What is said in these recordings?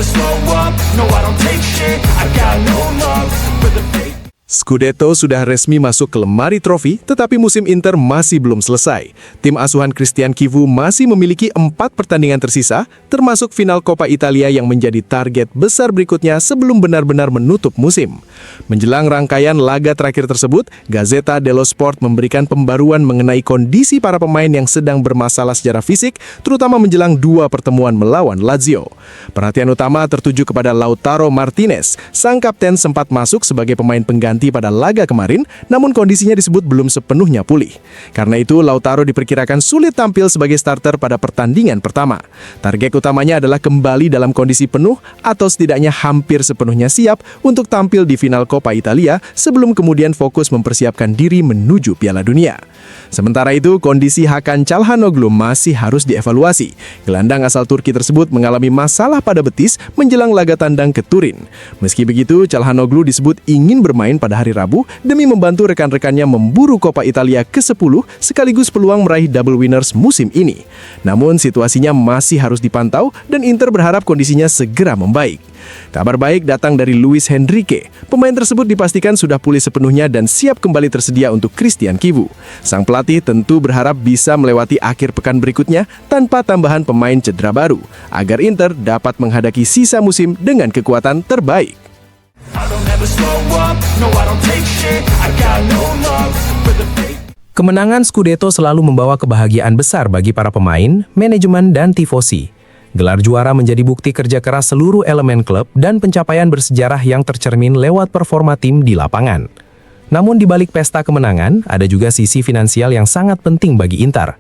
never slow up, no I don't take shit, I got no love for the fake. Scudetto sudah resmi masuk ke lemari trofi, tetapi musim Inter masih belum selesai. Tim asuhan Christian Chivu masih memiliki 4 pertandingan tersisa, termasuk final Coppa Italia yang menjadi target besar berikutnya sebelum benar-benar menutup musim. Menjelang rangkaian laga terakhir tersebut, Gazzetta dello Sport memberikan pembaruan mengenai kondisi para pemain yang sedang bermasalah secara fisik, terutama menjelang 2 pertemuan melawan Lazio. Perhatian utama tertuju kepada Lautaro Martinez. Sang kapten sempat masuk sebagai pemain pengganti pada laga kemarin, namun kondisinya disebut belum sepenuhnya pulih. Karena itu, Lautaro diperkirakan sulit tampil sebagai starter pada pertandingan pertama. Target utamanya adalah kembali dalam kondisi penuh atau setidaknya hampir sepenuhnya siap untuk tampil di final Coppa Italia sebelum kemudian fokus mempersiapkan diri menuju Piala Dunia. Sementara itu, kondisi Hakan Çalhanoğlu masih harus dievaluasi. Gelandang asal Turki tersebut mengalami masalah pada betis menjelang laga tandang ke Turin. Meski begitu, Çalhanoğlu disebut ingin bermain pada hari Rabu demi membantu rekan-rekannya memburu Coppa Italia ke-10 sekaligus peluang meraih double winners musim ini. Namun situasinya masih harus dipantau dan Inter berharap kondisinya segera membaik. Kabar baik datang dari Luis Henrique. Pemain tersebut dipastikan sudah pulih sepenuhnya dan siap kembali tersedia untuk Christian Chivu. Sang pelatih tentu berharap bisa melewati akhir pekan berikutnya tanpa tambahan pemain cedera baru, agar Inter dapat menghadapi sisa musim dengan kekuatan terbaik. I don't ever slow up, no I don't take shit, I got no love for the fake. Kemenangan Scudetto selalu membawa kebahagiaan besar bagi para pemain, manajemen, dan tifosi. Gelar juara menjadi bukti kerja keras seluruh elemen klub dan pencapaian bersejarah yang tercermin lewat performa tim di lapangan. Namun di balik pesta kemenangan, ada juga sisi finansial yang sangat penting bagi Inter.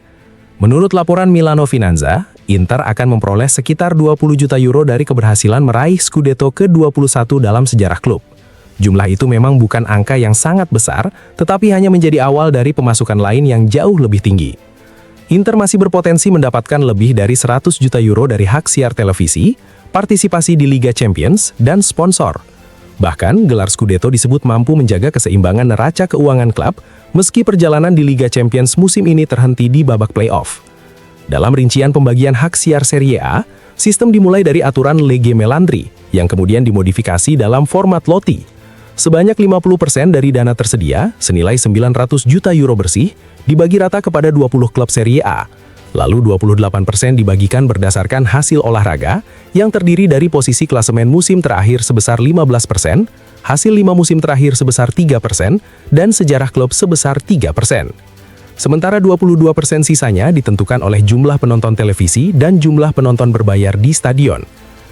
Menurut laporan Milano Finanza, Inter akan memperoleh sekitar 20 juta euro dari keberhasilan meraih Scudetto ke-21 dalam sejarah klub. Jumlah itu memang bukan angka yang sangat besar, tetapi hanya menjadi awal dari pemasukan lain yang jauh lebih tinggi. Inter masih berpotensi mendapatkan lebih dari 100 juta euro dari hak siar televisi, partisipasi di Liga Champions, dan sponsor. Bahkan, gelar Scudetto disebut mampu menjaga keseimbangan neraca keuangan klub meski perjalanan di Liga Champions musim ini terhenti di babak playoff. Dalam rincian pembagian hak siar Serie A, sistem dimulai dari aturan Legge Melandri yang kemudian dimodifikasi dalam format loti. Sebanyak 50% dari dana tersedia, senilai 900 juta euro bersih, dibagi rata kepada 20 klub Serie A. Lalu 28% dibagikan berdasarkan hasil olahraga yang terdiri dari posisi klasemen musim terakhir sebesar 15%, hasil 5 musim terakhir sebesar 3%, dan sejarah klub sebesar 3%. Sementara 22% sisanya ditentukan oleh jumlah penonton televisi dan jumlah penonton berbayar di stadion.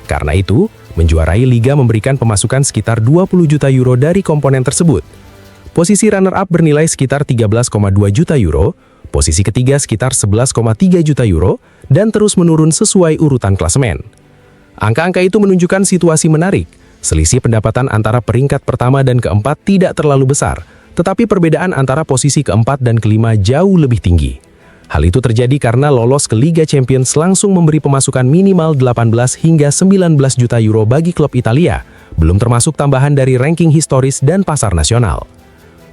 Karena itu, menjuarai liga memberikan pemasukan sekitar 20 juta euro dari komponen tersebut. Posisi runner-up bernilai sekitar 13,2 juta euro, posisi ketiga sekitar 11,3 juta euro, dan terus menurun sesuai urutan klasemen. Angka-angka itu menunjukkan situasi menarik. Selisih pendapatan antara peringkat pertama dan keempat tidak terlalu besar, tetapi perbedaan antara posisi keempat dan kelima jauh lebih tinggi. Hal itu terjadi karena lolos ke Liga Champions langsung memberi pemasukan minimal 18 hingga 19 juta euro bagi klub Italia, belum termasuk tambahan dari ranking historis dan pasar nasional.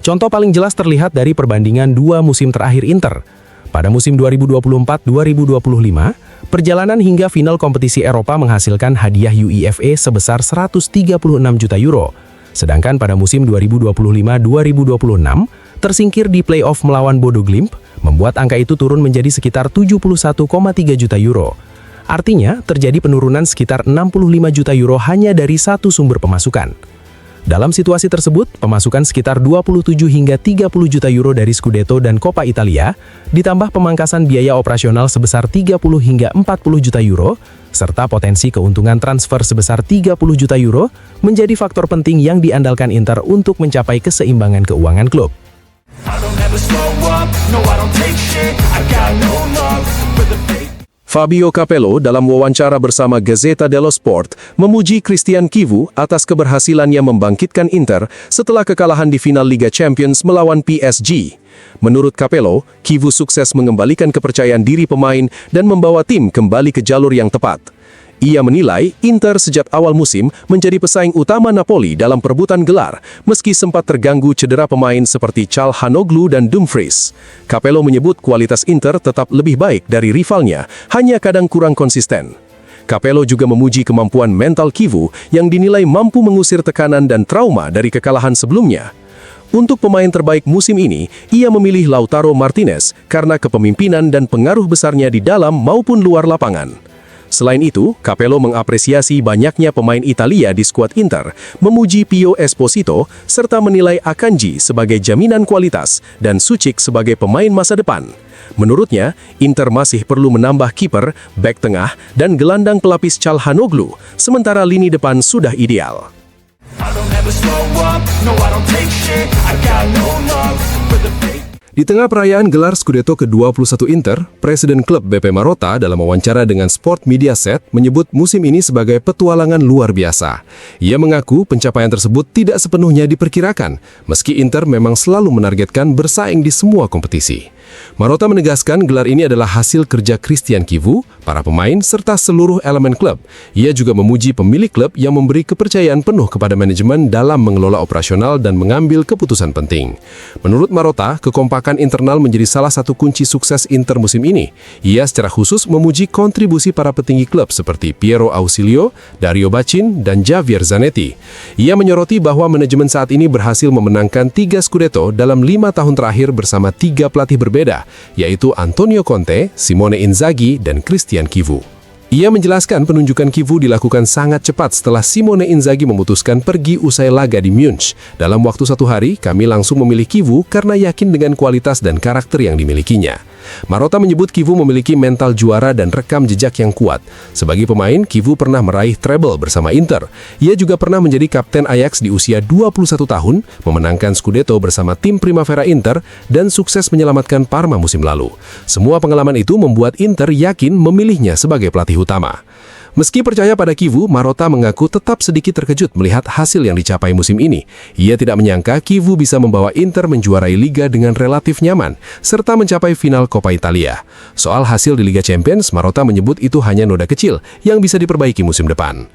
Contoh paling jelas terlihat dari perbandingan 2 musim terakhir Inter. Pada musim 2024-2025, perjalanan hingga final kompetisi Eropa menghasilkan hadiah UEFA sebesar 136 juta euro. Sedangkan pada musim 2025-2026, tersingkir di play-off melawan Bodo Glimt, membuat angka itu turun menjadi sekitar 71,3 juta euro. Artinya, terjadi penurunan sekitar 65 juta euro hanya dari satu sumber pemasukan. Dalam situasi tersebut, pemasukan sekitar 27 hingga 30 juta euro dari Scudetto dan Coppa Italia, ditambah pemangkasan biaya operasional sebesar 30 hingga 40 juta euro, serta potensi keuntungan transfer sebesar 30 juta euro, menjadi faktor penting yang diandalkan Inter untuk mencapai keseimbangan keuangan klub. I don't ever slow up, no I don't take shit, I got no love for the fake. Fabio Capello dalam wawancara bersama Gazzetta dello Sport memuji Christian Chivu atas keberhasilannya membangkitkan Inter setelah kekalahan di final Liga Champions melawan PSG. Menurut Capello, Chivu sukses mengembalikan kepercayaan diri pemain dan membawa tim kembali ke jalur yang tepat. Ia menilai Inter sejak awal musim menjadi pesaing utama Napoli dalam perebutan gelar, meski sempat terganggu cedera pemain seperti Çalhanoğlu dan Dumfries. Capello menyebut kualitas Inter tetap lebih baik dari rivalnya, hanya kadang kurang konsisten. Capello juga memuji kemampuan mental Kivu yang dinilai mampu mengusir tekanan dan trauma dari kekalahan sebelumnya. Untuk pemain terbaik musim ini, ia memilih Lautaro Martinez karena kepemimpinan dan pengaruh besarnya di dalam maupun luar lapangan. Selain itu, Capello mengapresiasi banyaknya pemain Italia di skuad Inter, memuji Pio Esposito, serta menilai Akanji sebagai jaminan kualitas dan Suchik sebagai pemain masa depan. Menurutnya, Inter masih perlu menambah kiper, bek tengah, dan gelandang pelapis Calhanoglu, sementara lini depan sudah ideal. I don't ever slow up, no I don't take shit, I got no love for the fake. Di tengah perayaan gelar Scudetto ke-21 Inter, Presiden klub BP Marotta dalam wawancara dengan Sport Mediaset menyebut musim ini sebagai petualangan luar biasa. Ia mengaku pencapaian tersebut tidak sepenuhnya diperkirakan, meski Inter memang selalu menargetkan bersaing di semua kompetisi. Marotta menegaskan gelar ini adalah hasil kerja Christian Kivu, para pemain, serta seluruh elemen klub. Ia juga memuji pemilik klub yang memberi kepercayaan penuh kepada manajemen dalam mengelola operasional dan mengambil keputusan penting. Menurut Marotta, kekompakan internal menjadi salah satu kunci sukses Inter musim ini. Ia secara khusus memuji kontribusi para petinggi klub seperti Piero Ausilio, Dario Bacin, dan Javier Zanetti. Ia menyoroti bahwa manajemen saat ini berhasil memenangkan 3 Scudetto dalam 5 tahun terakhir bersama 3 pelatih berbeda, yaitu Antonio Conte, Simone Inzaghi, dan Christian Kivu. Ia menjelaskan penunjukan Kivu dilakukan sangat cepat setelah Simone Inzaghi memutuskan pergi usai laga di Munich. Dalam waktu 1 hari, kami langsung memilih Kivu karena yakin dengan kualitas dan karakter yang dimilikinya. Marotta menyebut Kivu memiliki mental juara dan rekam jejak yang kuat. Sebagai pemain, Kivu pernah meraih treble bersama Inter. Ia juga pernah menjadi kapten Ajax di usia 21 tahun, memenangkan Scudetto bersama tim Primavera Inter, dan sukses menyelamatkan Parma musim lalu. Semua pengalaman itu membuat Inter yakin memilihnya sebagai pelatih utama. Meski percaya pada Kivu, Marotta mengaku tetap sedikit terkejut melihat hasil yang dicapai musim ini. Ia tidak menyangka Kivu bisa membawa Inter menjuarai Liga dengan relatif nyaman, serta mencapai final Coppa Italia. Soal hasil di Liga Champions, Marotta menyebut itu hanya noda kecil yang bisa diperbaiki musim depan.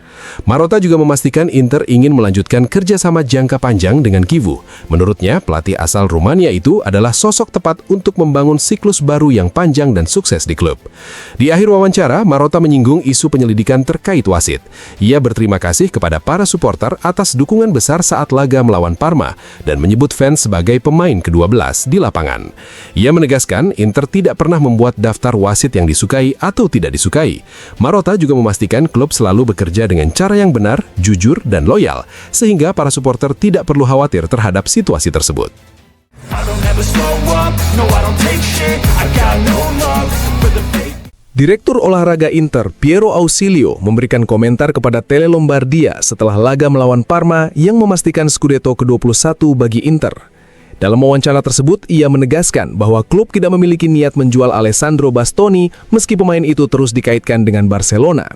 Marotta juga memastikan Inter ingin melanjutkan kerjasama jangka panjang dengan Kivu. Menurutnya, pelatih asal Rumania itu adalah sosok tepat untuk membangun siklus baru yang panjang dan sukses di klub. Di akhir wawancara, Marotta menyinggung isu penyelidikan terkait wasit. Ia berterima kasih kepada para supporter atas dukungan besar saat laga melawan Parma dan menyebut fans sebagai pemain ke-12 di lapangan. Ia menegaskan Inter tidak pernah membuat daftar wasit yang disukai atau tidak disukai. Marotta juga memastikan klub selalu bekerja dengan cara yang benar, jujur, dan loyal, sehingga para supporter tidak perlu khawatir terhadap situasi tersebut. I don't ever slow up, no I don't take shit, I got no love for the fake. Direktur olahraga Inter, Piero Ausilio, memberikan komentar kepada Tele Lombardia setelah laga melawan Parma yang memastikan Scudetto ke-21 bagi Inter. Dalam wawancara tersebut, ia menegaskan bahwa klub tidak memiliki niat menjual Alessandro Bastoni meski pemain itu terus dikaitkan dengan Barcelona.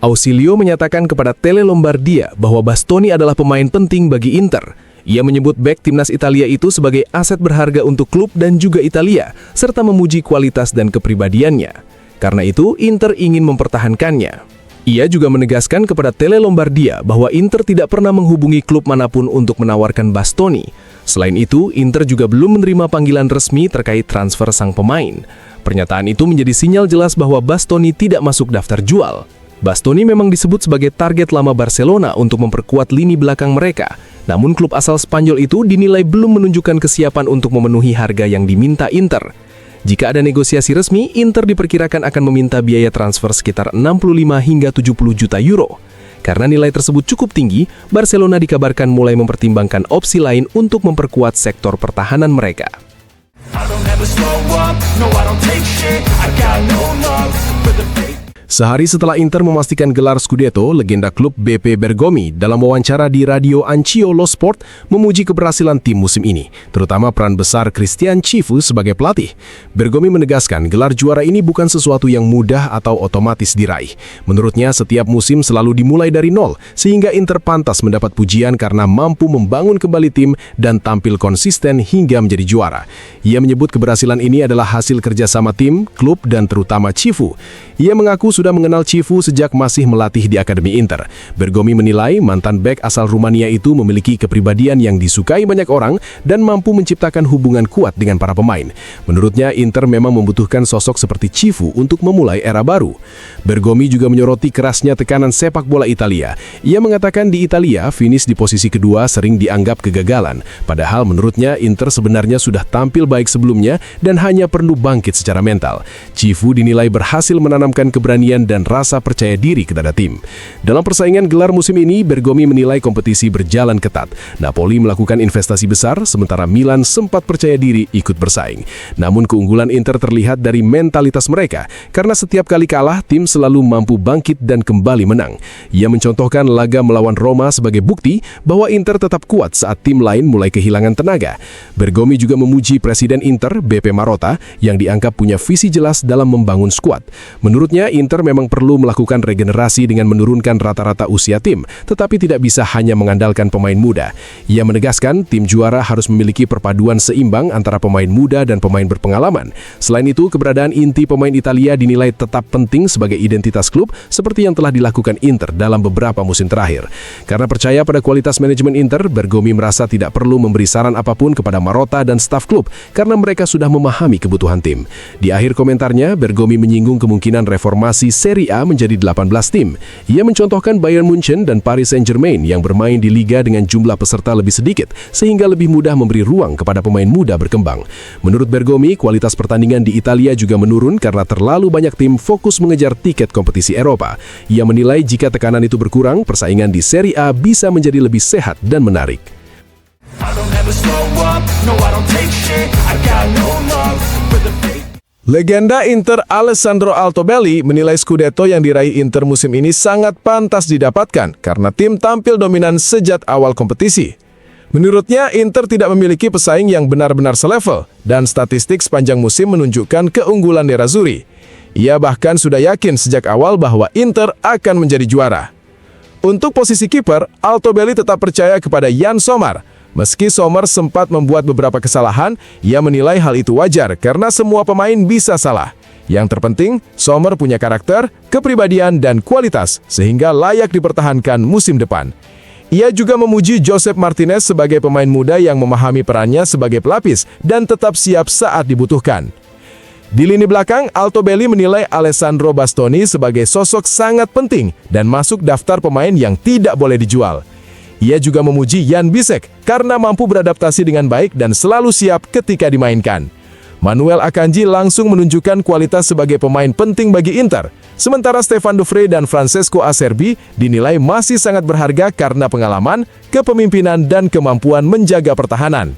Ausilio menyatakan kepada Tele Lombardia bahwa Bastoni adalah pemain penting bagi Inter. Ia menyebut bek timnas Italia itu sebagai aset berharga untuk klub dan juga Italia, serta memuji kualitas dan kepribadiannya. Karena itu, Inter ingin mempertahankannya. Ia juga menegaskan kepada Tele Lombardia bahwa Inter tidak pernah menghubungi klub manapun untuk menawarkan Bastoni. Selain itu, Inter juga belum menerima panggilan resmi terkait transfer sang pemain. Pernyataan itu menjadi sinyal jelas bahwa Bastoni tidak masuk daftar jual. Bastoni memang disebut sebagai target lama Barcelona untuk memperkuat lini belakang mereka. Namun klub asal Spanyol itu dinilai belum menunjukkan kesiapan untuk memenuhi harga yang diminta Inter. Jika ada negosiasi resmi, Inter diperkirakan akan meminta biaya transfer sekitar 65 hingga 70 juta euro. Karena nilai tersebut cukup tinggi, Barcelona dikabarkan mulai mempertimbangkan opsi lain untuk memperkuat sektor pertahanan mereka. I don't ever slow up, no I don't take shit, I got no love for the fake. Sehari setelah Inter memastikan gelar Scudetto, legenda klub BP Bergomi dalam wawancara di radio Anch'io Lo Sport memuji keberhasilan tim musim ini, terutama peran besar Christian Chivu sebagai pelatih. Bergomi menegaskan gelar juara ini bukan sesuatu yang mudah atau otomatis diraih. Menurutnya, setiap musim selalu dimulai dari nol, sehingga Inter pantas mendapat pujian karena mampu membangun kembali tim dan tampil konsisten hingga menjadi juara. Ia menyebut keberhasilan ini adalah hasil kerjasama tim, klub, dan terutama Chivu. Ia mengaku sudah mengenal Cifu sejak masih melatih di Akademi Inter. Bergomi menilai mantan bek asal Rumania itu memiliki kepribadian yang disukai banyak orang dan mampu menciptakan hubungan kuat dengan para pemain. Menurutnya, Inter memang membutuhkan sosok seperti Cifu untuk memulai era baru. Bergomi juga menyoroti kerasnya tekanan sepak bola Italia. Ia mengatakan di Italia, finish di posisi kedua sering dianggap kegagalan. Padahal menurutnya, Inter sebenarnya sudah tampil baik sebelumnya dan hanya perlu bangkit secara mental. Cifu dinilai berhasil menanamkan keberanian dan rasa percaya diri kepada tim. Dalam persaingan gelar musim ini, Bergomi menilai kompetisi berjalan ketat. Napoli melakukan investasi besar, sementara Milan sempat percaya diri ikut bersaing. Namun keunggulan Inter terlihat dari mentalitas mereka, karena setiap kali kalah, tim selalu mampu bangkit dan kembali menang. Ia mencontohkan laga melawan Roma sebagai bukti bahwa Inter tetap kuat saat tim lain mulai kehilangan tenaga. Bergomi juga memuji Presiden Inter, BP Marotta, yang dianggap punya visi jelas dalam membangun skuad. Menurutnya, Inter memang perlu melakukan regenerasi dengan menurunkan rata-rata usia tim, tetapi tidak bisa hanya mengandalkan pemain muda. Ia menegaskan, tim juara harus memiliki perpaduan seimbang antara pemain muda dan pemain berpengalaman. Selain itu, keberadaan inti pemain Italia dinilai tetap penting sebagai identitas klub, seperti yang telah dilakukan Inter dalam beberapa musim terakhir. Karena percaya pada kualitas manajemen Inter, Bergomi merasa tidak perlu memberi saran apapun kepada Marotta dan staf klub, karena mereka sudah memahami kebutuhan tim. Di akhir komentarnya, Bergomi menyinggung kemungkinan reformasi Serie A menjadi 18 tim. Ia mencontohkan Bayern Munchen dan Paris Saint-Germain yang bermain di liga dengan jumlah peserta lebih sedikit, sehingga lebih mudah memberi ruang kepada pemain muda berkembang. Menurut Bergomi, kualitas pertandingan di Italia juga menurun karena terlalu banyak tim fokus mengejar tiket kompetisi Eropa. Ia menilai jika tekanan itu berkurang, persaingan di Serie A bisa menjadi lebih sehat dan menarik. I don't ever slow up, no I don't take shit, I got no love for the fake. Legenda Inter Alessandro Altobelli menilai Scudetto yang diraih Inter musim ini sangat pantas didapatkan karena tim tampil dominan sejak awal kompetisi. Menurutnya, Inter tidak memiliki pesaing yang benar-benar selevel dan statistik sepanjang musim menunjukkan keunggulan Nerazzurri. Ia bahkan sudah yakin sejak awal bahwa Inter akan menjadi juara. Untuk posisi kiper, Altobelli tetap percaya kepada Yann Sommer. Meski Sommer sempat membuat beberapa kesalahan, ia menilai hal itu wajar karena semua pemain bisa salah. Yang terpenting, Sommer punya karakter, kepribadian, dan kualitas sehingga layak dipertahankan musim depan. Ia juga memuji Josep Martinez sebagai pemain muda yang memahami perannya sebagai pelapis dan tetap siap saat dibutuhkan. Di lini belakang, Altobelli menilai Alessandro Bastoni sebagai sosok sangat penting dan masuk daftar pemain yang tidak boleh dijual. Ia juga memuji Jan Bisek karena mampu beradaptasi dengan baik dan selalu siap ketika dimainkan. Manuel Akanji langsung menunjukkan kualitas sebagai pemain penting bagi Inter, sementara Stefan de Vrij dan Francesco Acerbi dinilai masih sangat berharga karena pengalaman, kepemimpinan, dan kemampuan menjaga pertahanan.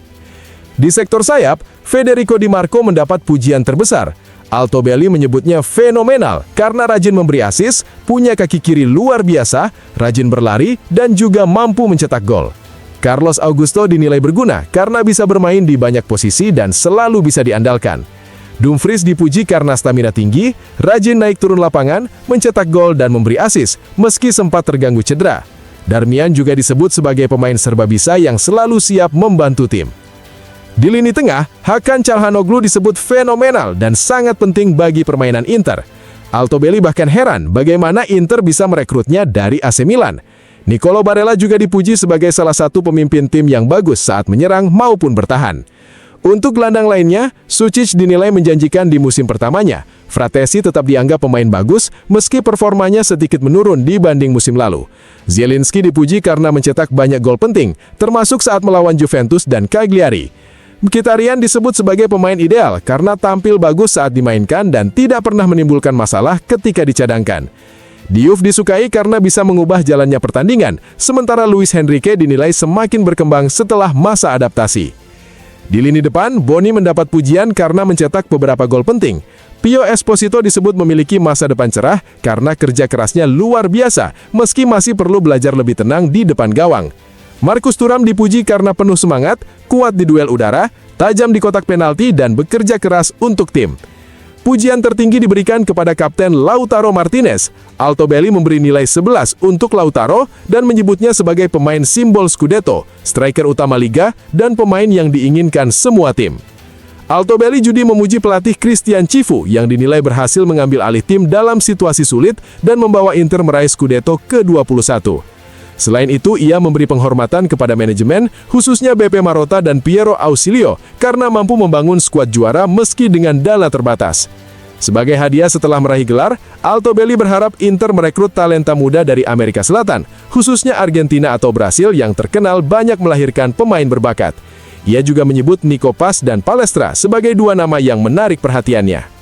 Di sektor sayap, Federico Di Marco mendapat pujian terbesar. Altobelli menyebutnya fenomenal karena rajin memberi assist, punya kaki kiri luar biasa, rajin berlari, dan juga mampu mencetak gol. Carlos Augusto dinilai berguna karena bisa bermain di banyak posisi dan selalu bisa diandalkan. Dumfries dipuji karena stamina tinggi, rajin naik turun lapangan, mencetak gol dan memberi assist meski sempat terganggu cedera. Darmian juga disebut sebagai pemain serba bisa yang selalu siap membantu tim. Di lini tengah, Hakan Çalhanoğlu disebut fenomenal dan sangat penting bagi permainan Inter. Altobelli bahkan heran bagaimana Inter bisa merekrutnya dari AC Milan. Nicolo Barella juga dipuji sebagai salah satu pemimpin tim yang bagus saat menyerang maupun bertahan. Untuk gelandang lainnya, Sučić dinilai menjanjikan di musim pertamanya. Fratesi tetap dianggap pemain bagus meski performanya sedikit menurun dibanding musim lalu. Zielinski dipuji karena mencetak banyak gol penting, termasuk saat melawan Juventus dan Cagliari. Mkhitaryan disebut sebagai pemain ideal karena tampil bagus saat dimainkan dan tidak pernah menimbulkan masalah ketika dicadangkan. Diouf disukai karena bisa mengubah jalannya pertandingan, sementara Luis Henrique dinilai semakin berkembang setelah masa adaptasi. Di lini depan, Boni mendapat pujian karena mencetak beberapa gol penting. Pio Esposito disebut memiliki masa depan cerah karena kerja kerasnya luar biasa, meski masih perlu belajar lebih tenang di depan gawang. Marcus Thuram dipuji karena penuh semangat, kuat di duel udara, tajam di kotak penalti, dan bekerja keras untuk tim. Pujian tertinggi diberikan kepada Kapten Lautaro Martinez. Altobelli memberi nilai 11 untuk Lautaro dan menyebutnya sebagai pemain simbol Scudetto, striker utama liga, dan pemain yang diinginkan semua tim. Altobelli juga memuji pelatih Christian Cifu yang dinilai berhasil mengambil alih tim dalam situasi sulit dan membawa Inter meraih Scudetto ke-21. Selain itu, ia memberi penghormatan kepada manajemen, khususnya BP Marotta dan Piero Ausilio, karena mampu membangun skuad juara meski dengan dana terbatas. Sebagai hadiah setelah meraih gelar, Altobelli berharap Inter merekrut talenta muda dari Amerika Selatan, khususnya Argentina atau Brasil yang terkenal banyak melahirkan pemain berbakat. Ia juga menyebut Nico Paz dan Palestra sebagai dua nama yang menarik perhatiannya.